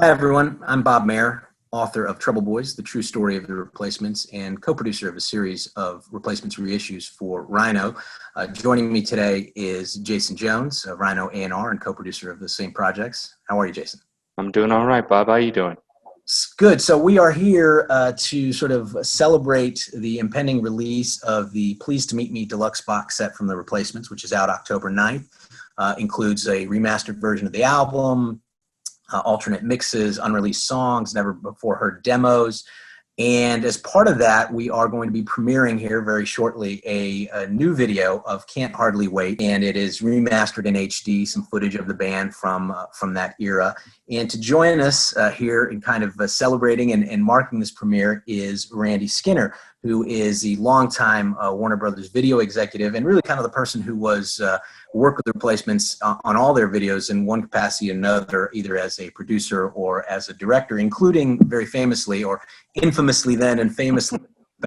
Hi, everyone. I'm Bob Mayer, author of Trouble Boys, The True Story of the Replacements, and co-producer of a series of replacements reissues for RHINO. Joining me today is Jason Jones of RHINO A&R and co-producer of the same projects. How are you, Jason? I'm doing all right, Bob. How are you doing? Good. So we are here to sort of celebrate the impending release of the Pleased to Meet Me deluxe box set from the Replacements, which is out October 9th. Includes a remastered version of the album, alternate mixes, unreleased songs, never before heard demos. And as part of that, we are going to be premiering here very shortly a new video of Can't Hardly Wait, and it is remastered in HD, some footage of the band from that era. And to join us here in kind of celebrating and marking this premiere is Randy Skinner, who is the longtime Warner Brothers video executive and really kind of the person who was worked with the Replacements on all their videos in one capacity or another, either as a producer or as a director, including very famously or infamously then and famously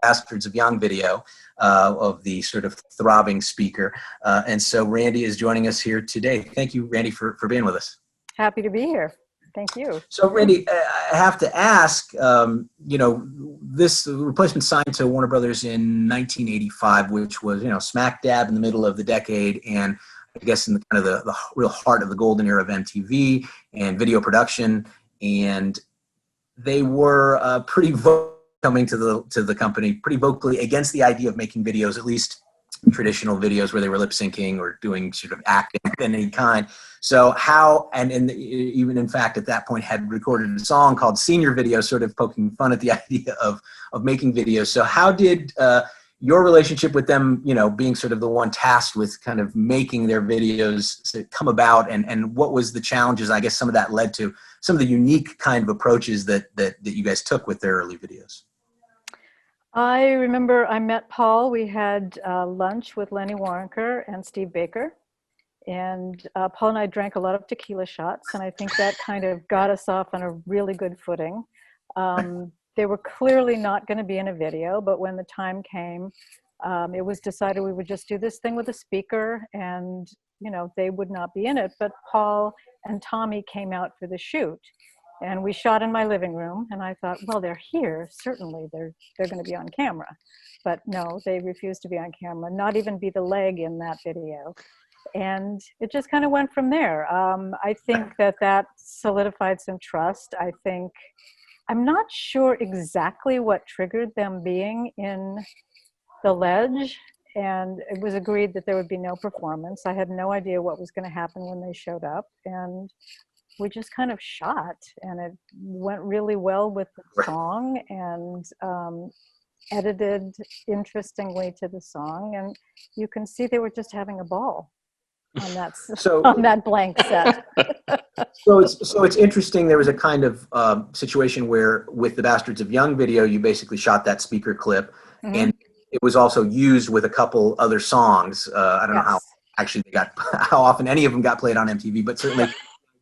Bastards of Young video of the sort of throbbing speaker. And so Randy is joining us here today. Thank you, Randy, for being with us. Happy to be here. Thank you. So, Randy, I have to ask, this Replacement signed to Warner Brothers in 1985, which was, smack dab in the middle of the decade, and I guess in the kind of the real heart of the golden era of MTV and video production. And they were pretty coming to the company pretty vocally against the idea of making videos, at least traditional videos where they were lip syncing or doing sort of acting of any kind. So how, and even in fact at that point had recorded a song called Senior Video, sort of poking fun at the idea of making videos. So how did your relationship with them, being sort of the one tasked with kind of making their videos come about, and what was the challenges? I guess some of that led to some of the unique kind of approaches that you guys took with their early videos. I remember I met Paul. We had lunch with Lenny Waronker and Steve Baker. And Paul and I drank a lot of tequila shots, and I think that kind of got us off on a really good footing. They were clearly not going to be in a video, but when the time came, it was decided we would just do this thing with a speaker, and they would not be in it. But Paul and Tommy came out for the shoot, and we shot in my living room. And I thought, well, they're here, certainly they're going to be on camera. But no, they refused to be on camera, not even be the leg in that video. And it just kind of went from there. I think that solidified some trust. I'm not sure exactly what triggered them being in the ledge, and it was agreed that there would be no performance. I had no idea what was going to happen when they showed up, and we just kind of shot, and it went really well with the song, and edited interestingly to the song, and you can see they were just having a ball on that on that blank set. So it's interesting. There was a kind of situation where with the Bastards of Young video, you basically shot that speaker clip, mm-hmm. and it was also used with a couple other songs. I don't know how actually how often any of them got played on MTV, but certainly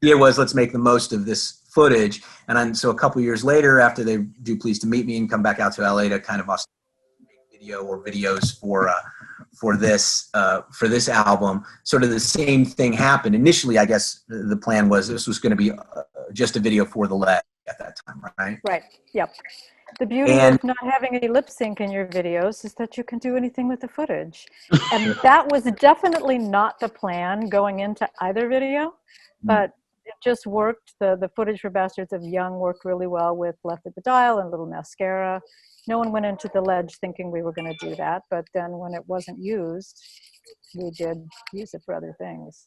the idea was, let's make the most of this footage. And then so a couple years later, after they do Pleased to Meet Me and come back out to LA to kind of make video or videos for this album, sort of the same thing happened. Initially, I guess the plan was this was going to be just a video for the leg at that time, right? Right. Yep. The beauty of not having any lip sync in your videos is that you can do anything with the footage. And that was definitely not the plan going into either video, but it just worked. The footage for Bastards of Young worked really well with Left at the Dial and Little Mascara. No one went into the ledge thinking we were going to do that, but then when it wasn't used, we did use it for other things.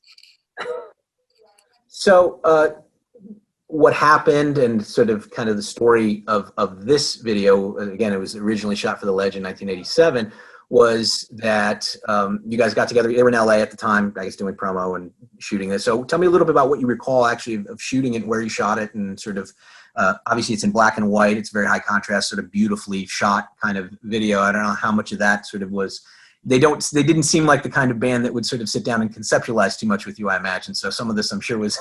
So what happened, and sort of kind of the story of this video, again, it was originally shot for the ledge in 1987, was that you guys got together. They were in LA at the time, I guess, doing promo and shooting this. So tell me a little bit about what you recall actually of shooting it, where you shot it, and sort of, obviously it's in black and white. It's very high contrast, sort of beautifully shot kind of video. I don't know how much of that sort of was, they didn't seem like the kind of band that would sort of sit down and conceptualize too much with you, I imagine. So some of this I'm sure was.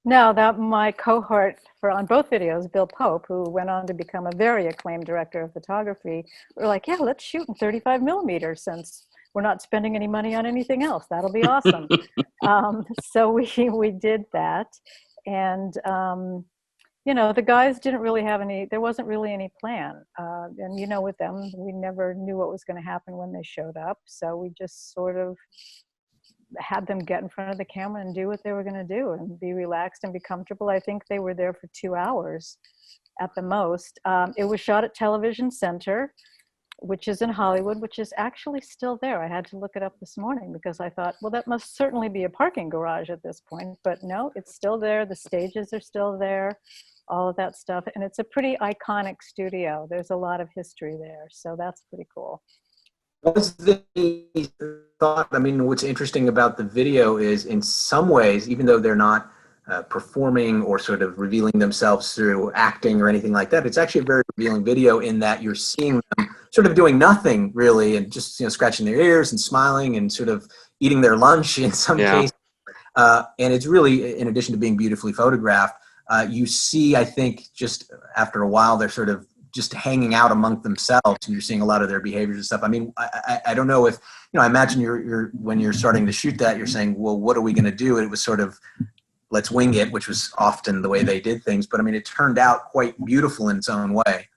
No, that my cohort on both videos, Bill Pope, who went on to become a very acclaimed director of photography, were like, yeah, let's shoot in 35 millimeters since we're not spending any money on anything else. That'll be awesome. So we did that. And, you know, the guys didn't really have there wasn't really any plan. And, you know, with them, we never knew what was going to happen when they showed up. So we just sort of had them get in front of the camera and do what they were going to do and be relaxed and be comfortable. I think they were there for 2 hours at the most. It was shot at Television Center, which is in Hollywood, which is actually still there. I had to look it up this morning because I thought, well, that must certainly be a parking garage at this point. But no, it's still there. The stages are still there, all of that stuff. And it's a pretty iconic studio. There's a lot of history there. So that's pretty cool. Was the thought, I mean, what's interesting about the video is in some ways, even though they're not performing or sort of revealing themselves through acting or anything like that, it's actually a very revealing video in that you're seeing them sort of doing nothing really and just, you know, scratching their ears and smiling and sort of eating their lunch in some cases. And it's really, in addition to being beautifully photographed, you see, I think, just after a while, they're sort of just hanging out among themselves, and you're seeing a lot of their behaviors and stuff. I mean, I don't know if, you know, I imagine you're when you're starting to shoot that, you're saying, well, what are we going to do? And it was sort of, let's wing it, which was often the way they did things. But I mean, it turned out quite beautiful in its own way.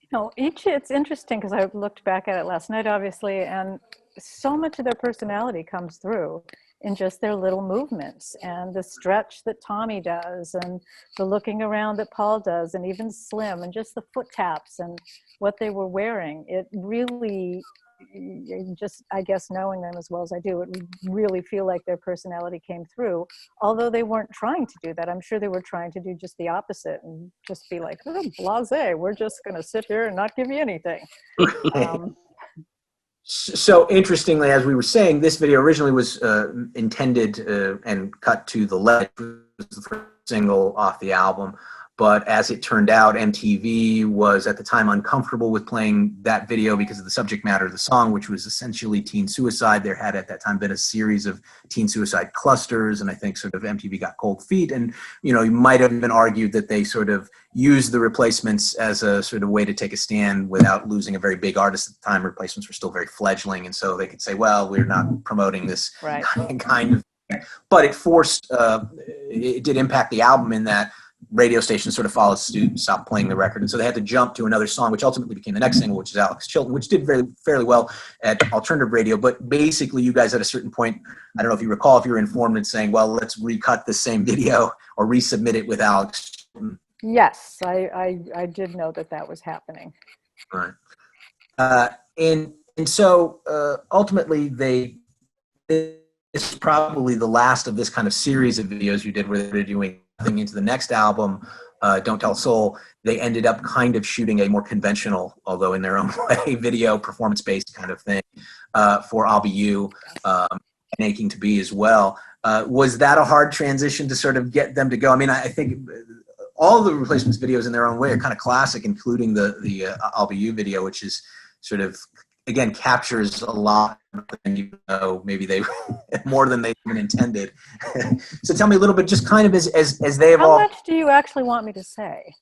You know, it's interesting because I looked back at it last night, obviously, and so much of their personality comes through in just their little movements and the stretch that Tommy does and the looking around that Paul does and even Slim and just the foot taps and what they were wearing. It really, just, I guess, knowing them as well as I do, it really feel like their personality came through, although they weren't trying to do that. I'm sure they were trying to do just the opposite and just be like, oh, blasé, we're just going to sit here and not give you anything. So interestingly, as we were saying, this video originally was intended and cut to The Ledge, which was the first single off the album. But as it turned out, MTV was at the time uncomfortable with playing that video because of the subject matter of the song, which was essentially teen suicide. There had at that time been a series of teen suicide clusters, and I think sort of MTV got cold feet. And, you know, you might have been argued that they sort of used the Replacements as a sort of way to take a stand without losing a very big artist at the time. Replacements were still very fledgling, and so they could say, well, we're not promoting this kind of thing. But it forced, it did impact the album in that radio stations sort of followed suit and stopped playing the record. And so they had to jump to another song, which ultimately became the next single, which is Alex Chilton, which did fairly well at alternative radio. But basically, you guys at a certain point, I don't know if you recall, if you were informed and saying, well, let's recut the same video or resubmit it with Alex Chilton. Yes, I did know that was happening. Right. And so ultimately, this is probably the last of this kind of series of videos you did where they were doing nothing. Into the next album, Don't Tell Soul, they ended up kind of shooting a more conventional, although in their own way, video performance-based kind of thing for I'll Be You and Aching to Be as well. Was that a hard transition to sort of get them to go? I mean, I think all the Replacements videos in their own way are kind of classic, including the I'll Be You video, which is sort of, again, captures a lot, you know, maybe they more than they even intended. So tell me a little bit, just kind of as they evolve. How much do you actually want me to say?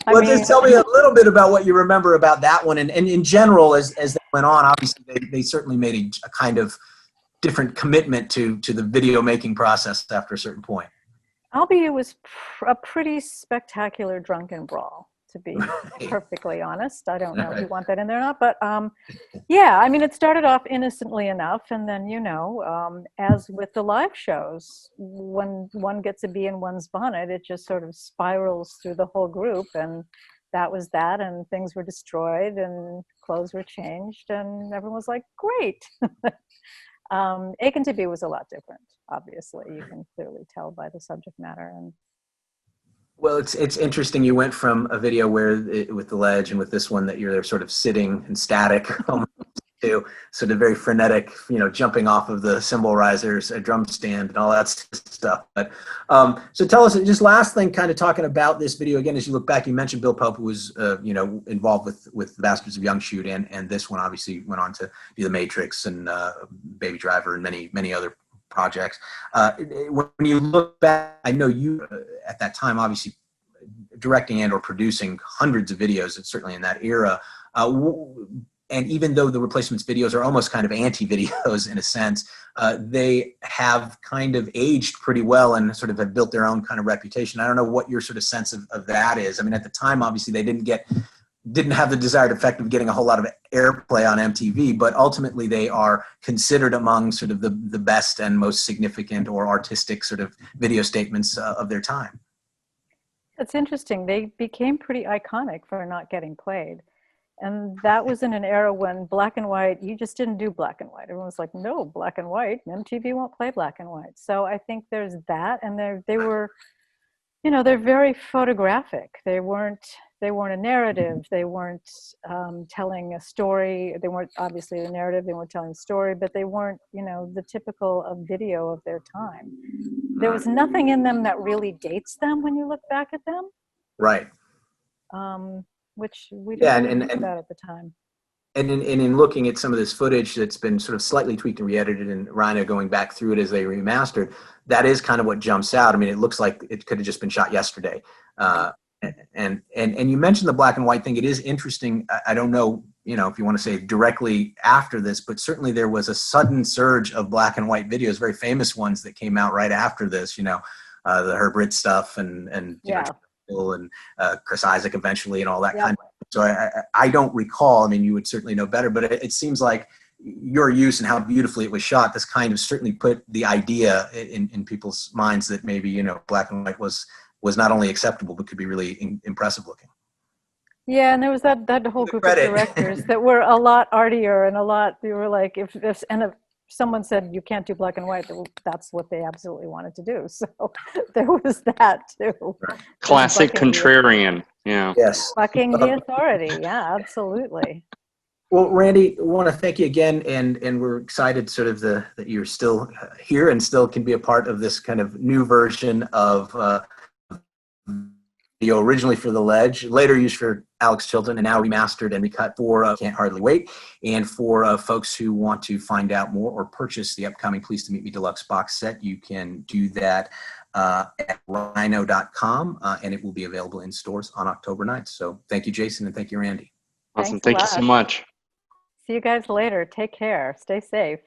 Well, just tell me a little bit about what you remember about that one, and in general, as they went on. Obviously, they certainly made a kind of different commitment to the video making process after a certain point. I'll Be You was a pretty spectacular drunken brawl, to be perfectly honest. I don't know if you want that in there or not, but yeah, I mean, it started off innocently enough, and then, you know, as with the live shows, when one gets a bee in one's bonnet, it just sort of spirals through the whole group, and that was that, and things were destroyed, and clothes were changed, and everyone was like, great. Aching to Be was a lot different, obviously. You can clearly tell by the subject matter. And well, it's interesting. You went from a video where with The Ledge and with this one that you're sort of sitting and static to sort of very frenetic, you know, jumping off of the cymbal risers, a drum stand, and all that stuff. But so tell us, just last thing, kind of talking about this video again. As you look back, you mentioned Bill Pope, who was you know, involved with the Bastards of Young Shoot, and this one obviously went on to do The Matrix and Baby Driver and many other projects. When you look back, I know you at that time, obviously directing and or producing hundreds of videos, certainly in that era. and even though the replacements videos are almost kind of anti-videos in a sense, they have kind of aged pretty well and sort of have built their own kind of reputation. I don't know what your sort of sense of that is. I mean, at the time, obviously, they didn't have the desired effect of getting a whole lot of airplay on MTV, but ultimately they are considered among sort of the best and most significant or artistic sort of video statements of their time. It's interesting. They became pretty iconic for not getting played. And that was in an era when black and white, you just didn't do black and white. Everyone was like, no, black and white, MTV won't play black and white. So I think there's that. And they were, you know, they're very photographic. They weren't a narrative. They weren't telling a story. They weren't obviously a narrative. They weren't telling a story, but they weren't, you know, the typical of video of their time. There was nothing in them that really dates them when you look back at them. Right. Which we didn't think about at the time. And in looking at some of this footage that's been sort of slightly tweaked and re-edited and RHINO going back through it as they remastered, that is kind of what jumps out. I mean, it looks like it could have just been shot yesterday. And you mentioned the black and white thing. It is interesting. I don't know, you know, if you want to say directly after this, but certainly there was a sudden surge of black and white videos, very famous ones that came out right after this, you know, the Herb Ritts stuff and you know, and Chris Isaac eventually and all that kind of stuff. So I don't recall, I mean, you would certainly know better, but it seems like your use and how beautifully it was shot, this kind of certainly put the idea in people's minds that maybe, you know, black and white was not only acceptable, but could be really impressive looking. Yeah, and there was that whole group of directors that were a lot artier and a lot, they were like, if someone said you can't do black and white, that's what they absolutely wanted to do. So there was that too. Classic contrarian. Yeah. Yes. Bucking the authority. Yeah, absolutely. Well, Randy, I want to thank you again, and we're excited sort of that you're still here and still can be a part of this kind of new version of video originally for The Ledge, later used for Alex Chilton, and now remastered and recut for Can't Hardly Wait. And for folks who want to find out more or purchase the upcoming Pleased to Meet Me Deluxe box set, you can do that at rhino.com, and it will be available in stores on October 9th. So thank you, Jason, and thank you, Randy. Awesome. Thank you so much. See you guys later. Take care. Stay safe.